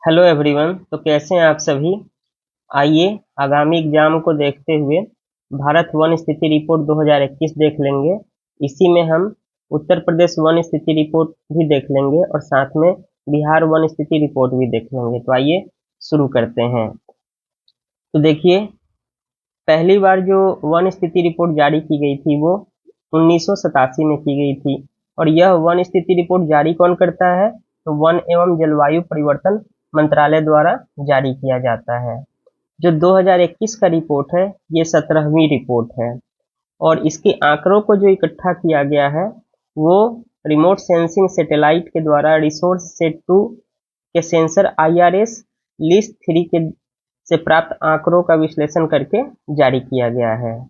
Hello everyone. तो कैसे हैं आप सभी। आइए आगामी एग्जाम को देखते हुए भारत वन स्थिति रिपोर्ट 2021 देख लेंगे। इसी में हम उत्तर प्रदेश वन स्थिति रिपोर्ट भी देख लेंगे और साथ में बिहार वन स्थिति रिपोर्ट भी देख लेंगे। तो आइए शुरू करते हैं। तो देखिए, पहली बार जो वन स्थिति रिपोर्ट जारी की गई थी वो 1987 में की गई थी। और यह वन स्थिति रिपोर्ट जारी कौन करता है? तो वन एवं जलवायु परिवर्तन मंत्रालय द्वारा जारी किया जाता है। जो 2021 का रिपोर्ट है ये 17वीं रिपोर्ट है और इसके आंकड़ों को जो इकट्ठा किया गया है वो रिमोट सेंसिंग सैटेलाइट के द्वारा रिसोर्स सेट 2 के सेंसर IRS लिस्ट 3 के से प्राप्त आंकड़ों का विश्लेषण करके जारी किया गया है।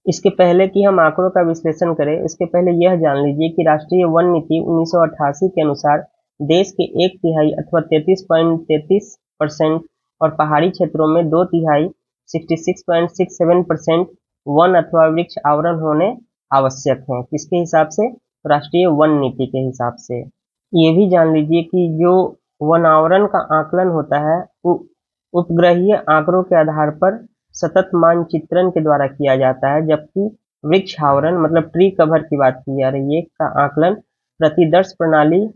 इसके पहले कि हम आंकड़ों का विश्लेषण करें, इसके पहले यह जान लीजिए कि राष्ट्रीय वन नीति 1988 के अनुसार देश के 1/3 अथवा 33.33% और पहाड़ी क्षेत्रों में 2/3 66.67% वन अथवा वृक्ष आवरण होने आवश्यक हैं। किसके हिसाब से? राष्ट्रीय वन नीति के हिसाब से। ये भी जान लीजिए कि जो वन आवरण का आकलन होता है वो उपग्रहीय आंकड़ों के आधार पर सतत मानचित्रण के द्वारा किया जाता है, जबकि वृक्ष आवरण मतलब ट्री कवर की बात की जा रही है का आकलन प्रतिदर्श प्रणाली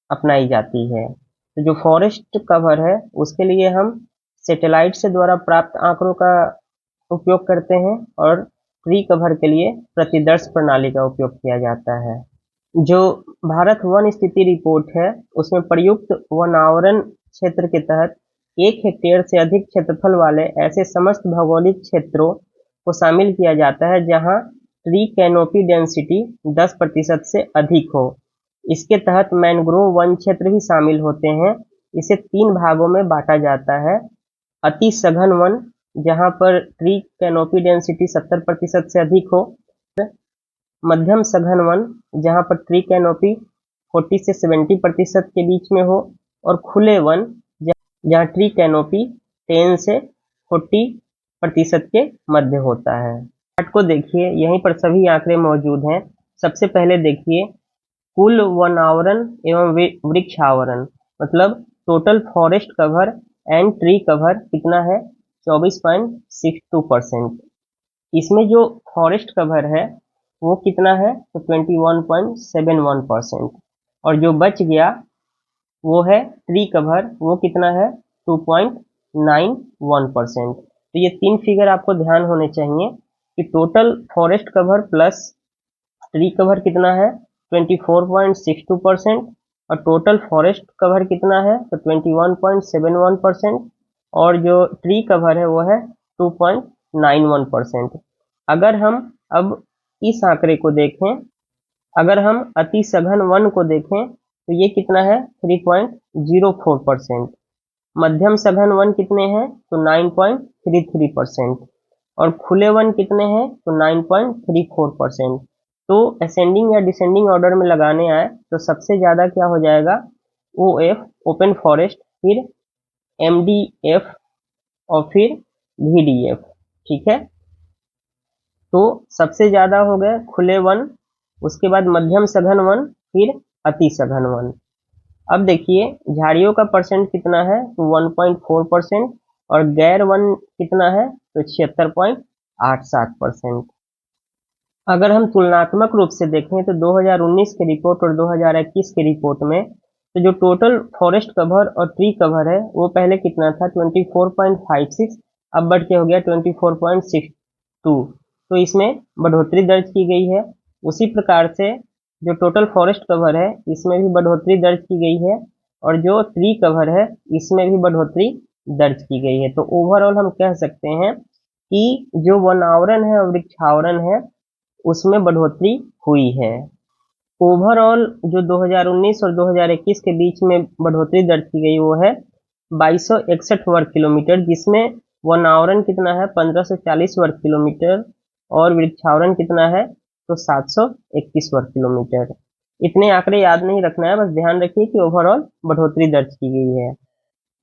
अपनाई जाती है। तो जो फॉरेस्ट कवर है उसके लिए हम सैटेलाइट से द्वारा प्राप्त आंकड़ों का उपयोग करते हैं और ट्री कवर के लिए प्रतिदर्श प्रणाली का उपयोग किया जाता है। जो भारत वन स्थिति रिपोर्ट है उसमें प्रयुक्त वन आवरण क्षेत्र के तहत 1 हेक्टेयर से अधिक क्षेत्रफल वाले ऐसे समस्त भौगोलिक क्षेत्रों को शामिल किया जाता है जहां ट्री कैनोपी डेंसिटी 10% से अधिक हो। इसके तहत मैंग्रोव वन क्षेत्र भी शामिल होते हैं। इसे 3 भागों में बांटा जाता है। अति सघन वन जहां पर ट्री कैनोपी डेंसिटी 70% से अधिक हो, मध्यम सघन वन जहां पर ट्री कैनोपी 40 से 70% के बीच में हो, और खुले वन जहां ट्री कैनोपी 10 से 40% के मध्य होता है। चार्ट को देखिए, यहीं पर सभी आंकड़े मौजूद हैं। सबसे पहले देखिए कुल वन आवरण एवं वृक्ष आवरण मतलब total forest cover and tree cover कितना है? 24.62%। इसमें जो फॉरेस्ट कवर है वो कितना है? तो 21.71%। और जो बच गया वो है ट्री कवर, वो कितना है? 2.91%। तो ये 3 फिगर आपको ध्यान होने चाहिए कि total forest cover plus tree cover कितना है? 24.62%। और टोटल फॉरेस्ट कवर कितना है? तो 21.71%। और जो ट्री कवर है वो है 2.91%। अगर हम अब इस आंकड़े को देखें, अगर हम अति सघन वन को देखें तो ये कितना है? 3.04%। मध्यम सघन वन कितने हैं? तो 9.33%। और खुले वन कितने हैं? तो 9.34%। तो असेंडिंग या डिसेंडिंग ऑर्डर में लगाने आए तो सबसे ज्यादा क्या हो जाएगा? OF ओपन फॉरेस्ट, फिर MDF और फिर VDF। ठीक है, तो सबसे ज्यादा हो गए खुले वन, उसके बाद मध्यम सघन वन, फिर अति सघन वन। अब देखिए झाड़ियों का परसेंट कितना है? तो 1.4%। और गैर वन कितना है? तो 76.87%। अगर हम तुलनात्मक रूप से देखें तो 2019 के रिपोर्ट और 2021 के रिपोर्ट में तो जो टोटल फॉरेस्ट कवर और ट्री कवर है वो पहले कितना था? 24.56, अब बढ़ के हो गया 24.62। तो इसमें बढ़ोतरी दर्ज की गई है। उसी प्रकार से जो टोटल फॉरेस्ट कवर है इसमें भी बढ़ोतरी दर्ज की गई है और जो ट्री कवर है इसमें भी बढ़ोतरी दर्ज की गई है। तो ओवरऑल हम कह सकते हैं कि जो वन आवरण है और वृक्षावरण है उसमें बढ़ोतरी हुई है। ओवरऑल जो 2019 और 2021 के बीच में बढ़ोतरी दर्ज की गई वो है 2261 वर्ग किलोमीटर, जिसमें वन आवरण कितना है? 1540 वर्ग किलोमीटर और वृक्षावरण कितना है? तो 721 वर्ग किलोमीटर। इतने आंकड़े याद नहीं रखना है, बस ध्यान रखिए कि ओवरऑल बढ़ोतरी दर्ज की गई है।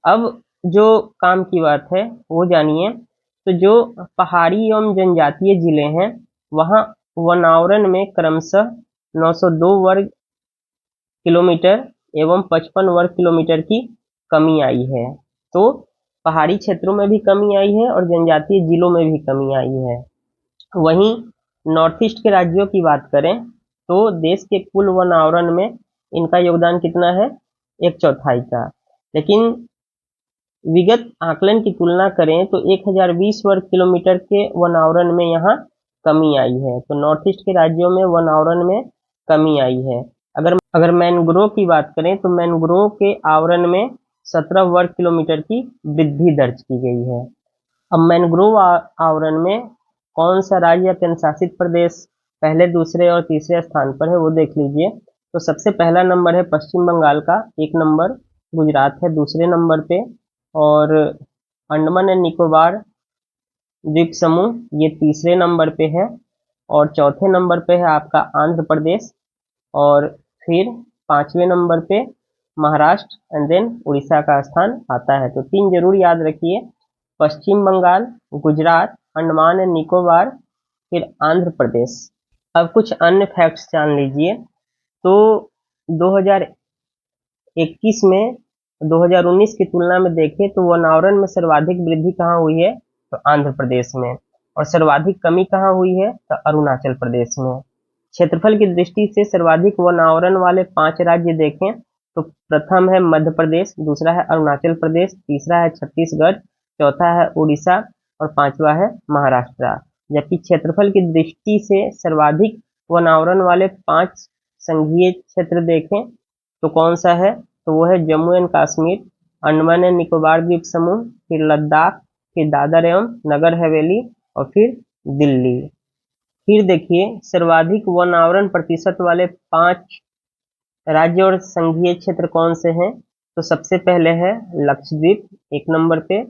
अब जो काम की बात है वो जानिए। तो जो पहाड़ी एवं जनजातीय जिले हैं वहां वन आवरण में क्रमशः 902 वर्ग किलोमीटर एवं 55 वर्ग किलोमीटर की कमी आई है। तो पहाड़ी क्षेत्रों में भी कमी आई है और जनजातीय जिलों में भी कमी आई है। वहीं नॉर्थ ईस्ट के राज्यों की बात करें तो देश के कुल वन आवरण में इनका योगदान कितना है, 1/4 का। लेकिन विगत आकलन की तुलना करें तो 1020 वर्ग किलोमीटर के वन आवरण में यहाँ कमी आई है। तो नॉर्थ ईस्ट के राज्यों में वन आवरण में कमी आई है। अगर मैनग्रोव की बात करें तो मैनग्रोव के आवरण में 17 वर्ग किलोमीटर की वृद्धि दर्ज की गई है। अब मैनग्रोव आवरण में कौन सा राज्य या केंद्र शासित प्रदेश पहले, दूसरे और तीसरे स्थान पर है वो देख लीजिए। तो सबसे पहला नंबर है पश्चिम बंगाल का, 1 नंबर गुजरात है दूसरे नंबर पे, और अंडमान एंड निकोबार द्वीप समूह ये तीसरे नंबर पे है, और चौथे नंबर पे है आपका आंध्र प्रदेश, और फिर 5वें नंबर पे महाराष्ट्र एंड देन उड़ीसा का स्थान आता है। तो 3 जरूर याद रखिए, पश्चिम बंगाल, गुजरात, अंडमान एंड निकोबार, फिर आंध्र प्रदेश। अब कुछ अन्य फैक्ट्स जान लीजिए। तो 2021 में 2019 की तुलना में देखें तो वन आवरण में सर्वाधिक वृद्धि कहाँ हुई है, तो आंध्र प्रदेश में, और सर्वाधिक कमी कहाँ हुई है, तो अरुणाचल प्रदेश में। क्षेत्रफल की दृष्टि से सर्वाधिक वन आवरण वाले 5 राज्य देखें तो प्रथम है मध्य प्रदेश, दूसरा है अरुणाचल प्रदेश, तीसरा है छत्तीसगढ़, चौथा है उड़ीसा और 5वां है महाराष्ट्र। जबकि क्षेत्रफल की दृष्टि से सर्वाधिक वन आवरण वाले 5 संघीय क्षेत्र देखें तो कौन सा है, तो वो है जम्मू एंड कश्मीर, अंडमान एंड निकोबार द्वीप समूह, फिर लद्दाख, फिर दादर एवं नगर हवेली और फिर दिल्ली। फिर देखिए सर्वाधिक वन आवरण प्रतिशत वाले 5 राज्य और संघीय क्षेत्र कौन से हैं, तो सबसे पहले है लक्षद्वीप 1 नंबर पे,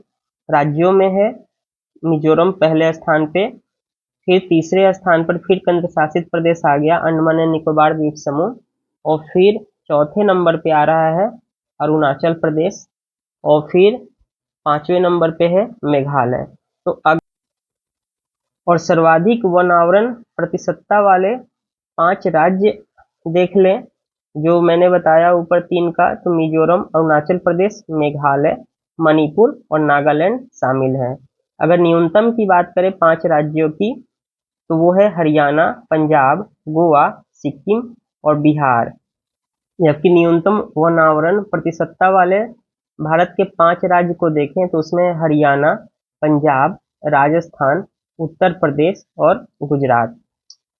राज्यों में है मिजोरम पहले स्थान पे, फिर तीसरे स्थान पर फिर केंद्र शासित प्रदेश आ गया अंडमान एंड निकोबार द्वीप समूह, और फिर चौथे नंबर पे आ रहा है अरुणाचल प्रदेश, और फिर 5वें नंबर पे है मेघालय। तो और सर्वाधिक वन आवरण प्रतिशतता वाले 5 राज्य देख लें जो मैंने बताया ऊपर 3 का, तो मिजोरम, अरुणाचल प्रदेश, मेघालय, मणिपुर और नागालैंड शामिल है। अगर न्यूनतम की बात करें 5 राज्यों की तो वो है हरियाणा, पंजाब, गोवा, सिक्किम और बिहार। जबकि न्यूनतम वन आवरण प्रतिशतता वाले भारत के 5 राज्य को देखें तो उसमें हरियाणा, पंजाब, राजस्थान, उत्तर प्रदेश और गुजरात।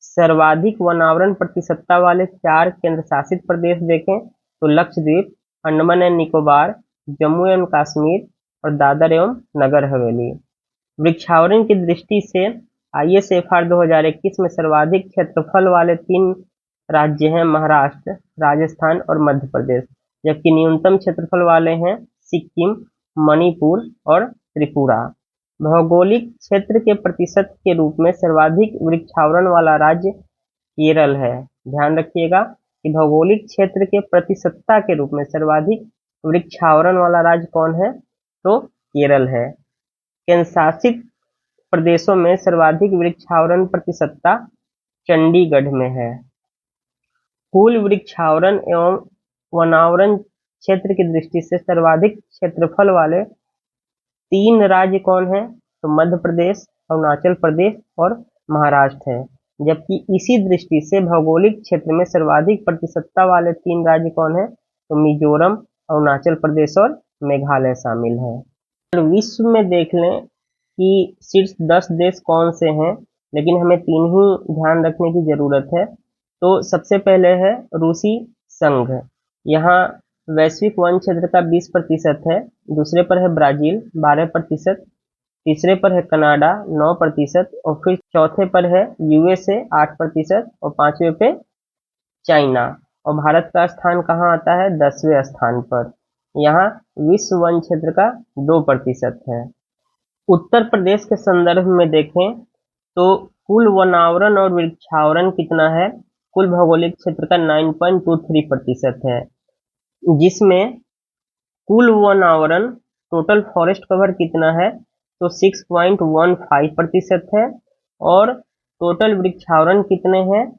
सर्वाधिक वन आवरण प्रतिशतता वाले 4 केंद्र शासित प्रदेश देखें तो लक्षद्वीप, अंडमान एंड निकोबार, जम्मू एवं कश्मीर और दादर एवं नगर हवेली। वृक्षावरण की दृष्टि से ISFR 2021 में सर्वाधिक क्षेत्रफल वाले 3 राज्य हैं महाराष्ट्र, राजस्थान और मध्य प्रदेश, जबकि न्यूनतम क्षेत्रफल वाले हैं सिक्किम, मणिपुर और त्रिपुरा। भौगोलिक क्षेत्र के प्रतिशत के रूप में सर्वाधिक वृक्षावरण वाला राज्य केरल है। ध्यान रखिएगा कि भौगोलिक क्षेत्र के प्रतिशतता के रूप में सर्वाधिक वृक्षावरण वाला राज्य कौन है, तो केरल है। केंद्र शासित प्रदेशों में सर्वाधिक वृक्षावरण प्रतिशतता चंडीगढ़ में है। कुल वृक्षावरण एवं वनावरण क्षेत्र की दृष्टि से सर्वाधिक क्षेत्रफल वाले 3 राज्य कौन है, तो मध्य प्रदेश, अरुणाचल प्रदेश और महाराष्ट्र है। जबकि इसी दृष्टि से भौगोलिक क्षेत्र में सर्वाधिक प्रतिशतता वाले 3 राज्य कौन है, तो मिजोरम, अरुणाचल प्रदेश और मेघालय शामिल है। तो विश्व में देख लें कि शीर्ष 10 देश कौन से हैं, लेकिन हमें 3 ही ध्यान रखने की जरूरत है। तो सबसे पहले है रूसी संघ, यहाँ वैश्विक वन क्षेत्र का 20% है। दूसरे पर है ब्राजील 12%, तीसरे पर है कनाडा 9% और फिर चौथे पर है USA 8% और 5वें पे चाइना। और भारत का स्थान कहाँ आता है, 10वें स्थान पर। यहाँ विश्व वन क्षेत्र का 2% है। उत्तर प्रदेश के संदर्भ में देखें तो कुल वनावरण और वृक्षावरण कितना है, कुल भौगोलिक क्षेत्र का 9.23% है, जिसमें कुल वन आवरण टोटल फॉरेस्ट कवर कितना है, तो 6.15% है, और टोटल वृक्षावरण कितने हैं,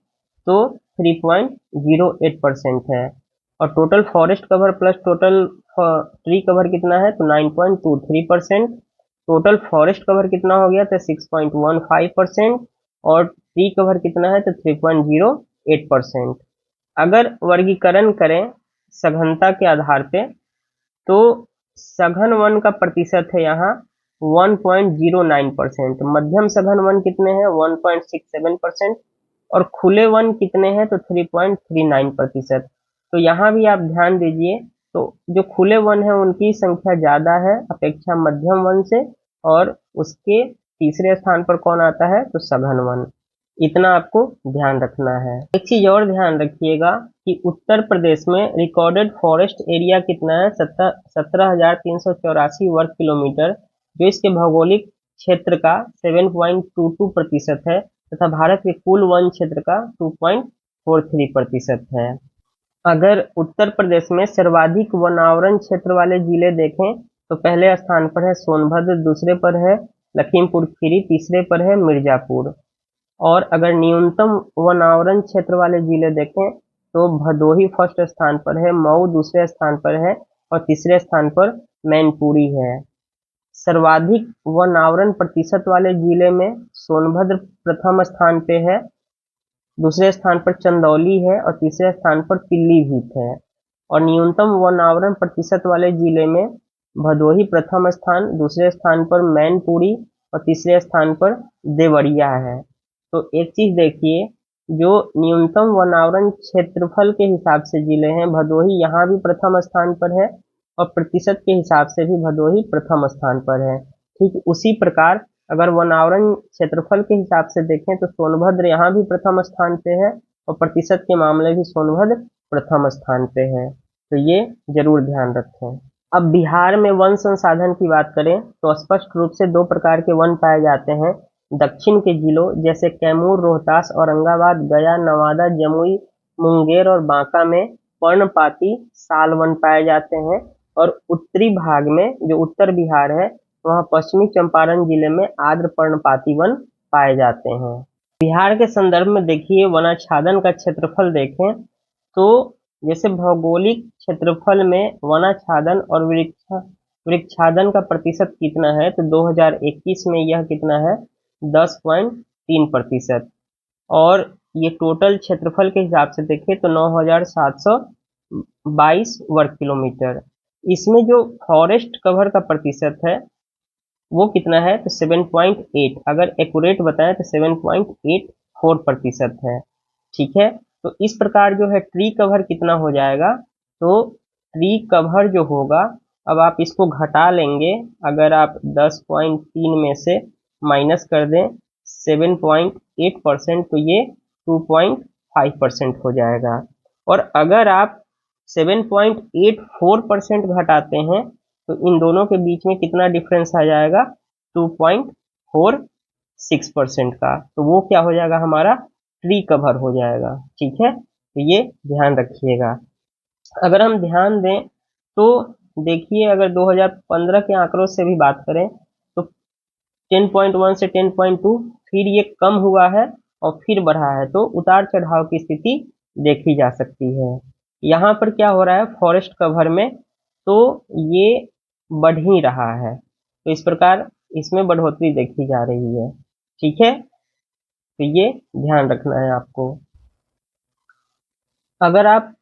तो 3.08% है। और total forest cover plus total tree cover कितना है, तो 9.23%। टोटल फॉरेस्ट कवर कितना हो गया, तो 6.15%। और ट्री कवर कितना है, तो 3.08%। अगर वर्गीकरण करें सघनता के आधार पे, तो सघन वन का प्रतिशत है यहाँ 1.09%, मध्यम सघन वन कितने हैं 1.67%, और खुले वन कितने हैं तो 3.39%। तो यहाँ भी आप ध्यान दीजिए, तो जो खुले वन है उनकी संख्या ज्यादा है अपेक्षा मध्यम वन से, और उसके तीसरे स्थान पर कौन आता है, तो सघन वन। इतना आपको ध्यान रखना है। एक चीज और ध्यान रखिएगा कि उत्तर प्रदेश में रिकॉर्डेड फॉरेस्ट एरिया कितना है, 17,384 वर्ग किलोमीटर, जो इसके भौगोलिक क्षेत्र का 7.22% है, तथा भारत के कुल वन क्षेत्र का 2.43% है। अगर उत्तर प्रदेश में सर्वाधिक वनावरण क्षेत्र वाले जिले देखें, तो पहले स्थान पर है सोनभद्र, दूसरे पर है लखीमपुर खीरी, तीसरे पर है मिर्जापुर। और अगर न्यूनतम वनावरण क्षेत्र वाले जिले देखें, तो भदोही फर्स्ट स्थान पर है, मऊ दूसरे स्थान पर है, और तीसरे स्थान पर मैनपुरी है। सर्वाधिक वनावरण प्रतिशत वाले जिले में सोनभद्र प्रथम स्थान पे है, दूसरे स्थान पर चंदौली है, और तीसरे स्थान पर पीलीभीत है। और न्यूनतम वनावरण प्रतिशत वाले जिले में भदोही प्रथम स्थान, दूसरे स्थान पर मैनपुरी, और तीसरे स्थान पर देवरिया है। तो एक चीज देखिए, जो न्यूनतम वनावरण क्षेत्रफल के हिसाब से जिले हैं, भदोही यहाँ भी प्रथम स्थान पर है, और प्रतिशत के हिसाब से भी भदोही प्रथम स्थान पर है। ठीक उसी प्रकार अगर वनावरण क्षेत्रफल के हिसाब से देखें, तो सोनभद्र यहाँ भी प्रथम स्थान पे है, और प्रतिशत के मामले भी सोनभद्र प्रथम स्थान पे है। तो ये जरूर ध्यान रखें। अब बिहार में वन संसाधन की बात करें, तो स्पष्ट रूप से दो प्रकार के वन पाए जाते हैं। दक्षिण के जिलों जैसे कैमूर, रोहतास, औरंगाबाद, गया, नवादा, जमुई, मुंगेर और बांका में पर्णपाती साल वन पाए जाते हैं। और उत्तरी भाग में जो उत्तर बिहार है, वहाँ पश्चिमी चंपारण जिले में आर्द्र पर्णपाती वन पाए जाते हैं। बिहार के संदर्भ में देखिए, वनाच्छादन का क्षेत्रफल देखें, तो जैसे भौगोलिक क्षेत्रफल में वनाच्छादन और वृक्षाच्छादन का प्रतिशत कितना है, तो 2021 में यह कितना है 10.3%। और ये टोटल क्षेत्रफल के हिसाब से देखें तो 9,722 वर्ग किलोमीटर। इसमें जो फॉरेस्ट कवर का प्रतिशत है वो कितना है, तो 7.8, अगर एक्यूरेट बताएं तो 7.84% है। ठीक है, तो इस प्रकार जो है ट्री कवर कितना हो जाएगा, तो ट्री कवर जो होगा, अब आप इसको घटा लेंगे, अगर आप 10.3 में से माइनस कर दें 7.8%, तो ये 2.5% हो जाएगा। और अगर आप 7.84% घटाते हैं, तो इन दोनों के बीच में कितना डिफरेंस आ जाएगा, 2.46% का। तो वो क्या हो जाएगा, हमारा ट्री कवर हो जाएगा। ठीक है, तो ये ध्यान रखिएगा। अगर हम ध्यान दें तो देखिए, अगर 2015 के आंकड़ों से भी बात करें, तो 10.1 से 10.2, फिर ये कम हुआ है और फिर बढ़ा है, तो उतार चढ़ाव की स्थिति देखी जा सकती है। यहाँ पर क्या हो रहा है, फॉरेस्ट कवर में तो ये बढ़ ही रहा है, तो इस प्रकार इसमें बढ़ोतरी देखी जा रही है। ठीक है, तो ये ध्यान रखना है आपको। अगर आप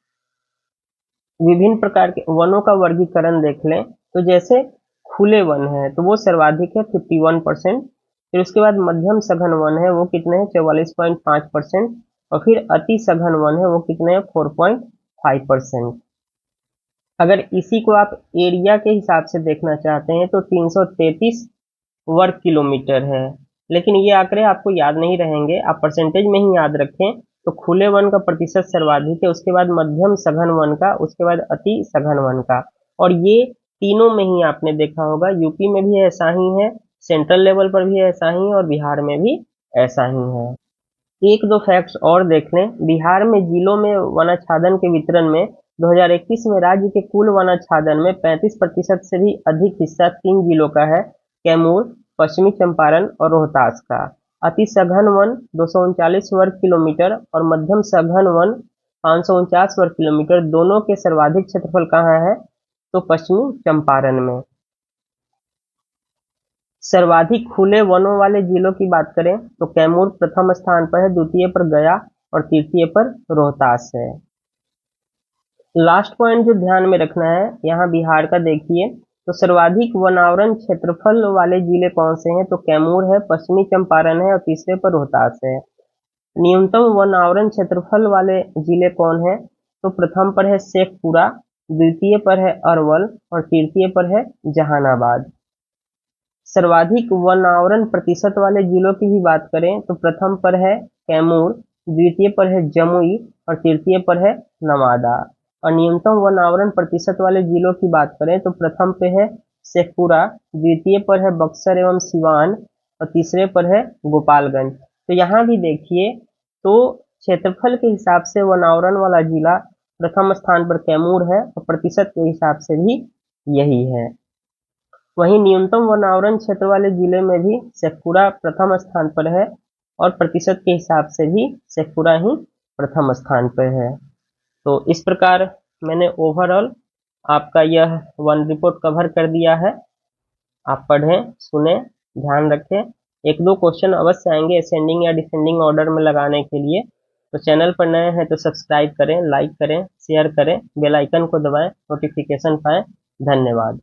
विभिन्न प्रकार के वनों का वर्गीकरण देख लें, तो जैसे खुले वन है तो वो सर्वाधिक है 51%, फिर उसके बाद मध्यम सघन वन है वो कितने हैं 44.5%, और फिर अति सघन वन है वो कितने हैं 4.5%। अगर इसी को आप एरिया के हिसाब से देखना चाहते हैं तो 333 वर्ग किलोमीटर है, लेकिन ये आंकड़े आपको याद नहीं रहेंगे, आप परसेंटेज में ही याद रखें। तो खुले वन का प्रतिशत सर्वाधिक है, उसके बाद मध्यम सघन वन का, उसके बाद अति सघन वन का। और ये तीनों में ही आपने देखा होगा, यूपी में भी ऐसा ही है, सेंट्रल लेवल पर भी ऐसा ही है, और बिहार में भी ऐसा ही है। एक दो फैक्ट्स और देख लें। बिहार में जिलों में वनाच्छादन के वितरण में 2021 में राज्य के कुल वनाच्छादन में 35% से भी अधिक हिस्सा 3 जिलों का है, कैमूर, पश्चिमी चंपारण और रोहतास का। अति सघन वन 239 वर्ग किलोमीटर और मध्यम सघन वन 549 वर्ग किलोमीटर। दोनों के सर्वाधिक क्षेत्रफल कहाँ है? तो पश्चिमी चंपारण में। सर्वाधिक खुले वनों वाले जिलों की बात करें तो कैमूर प्रथम स्थान पर है, द्वितीय पर गया और तृतीय पर रोहतास है। लास्ट पॉइंट जो ध्यान में रखना है, यहाँ बिहार का देखिए, तो सर्वाधिक वनावरण क्षेत्रफल वाले जिले कौन से हैं? तो कैमूर है, पश्चिमी चंपारण है और तीसरे पर रोहतास है। न्यूनतम वनावरण क्षेत्रफल वाले जिले कौन है? तो प्रथम पर है शेखपुरा, द्वितीय पर है अरवल और तृतीय पर है जहानाबाद। सर्वाधिक वनावरण प्रतिशत वाले जिलों की भी बात करें तो प्रथम पर है कैमूर, द्वितीय पर है जमुई और तृतीय पर है नवादा। और न्यूनतम वनावरण प्रतिशत वाले जिलों की बात करें तो प्रथम पे है शेखपुरा, द्वितीय पर है बक्सर एवं सिवान और तीसरे पर है गोपालगंज। तो यहाँ भी देखिए, तो क्षेत्रफल के हिसाब से वनावरण वाला जिला प्रथम स्थान पर कैमूर है और प्रतिशत के हिसाब से भी यही है। वहीं न्यूनतम वनावरण क्षेत्र वाले जिले में भी शेखपुरा प्रथम स्थान पर है और प्रतिशत के हिसाब से भी शेखपुरा ही प्रथम स्थान पर है। तो इस प्रकार मैंने ओवरऑल आपका यह वन रिपोर्ट कवर कर दिया है। आप पढ़ें, सुने, ध्यान रखें। एक दो क्वेश्चन अवश्य आएंगे असेंडिंग या डिसेंडिंग ऑर्डर में लगाने के लिए। तो चैनल पर नए हैं तो सब्सक्राइब करें, लाइक करें, शेयर करें, बेल आइकन को दबाएं, नोटिफिकेशन पाएं। धन्यवाद।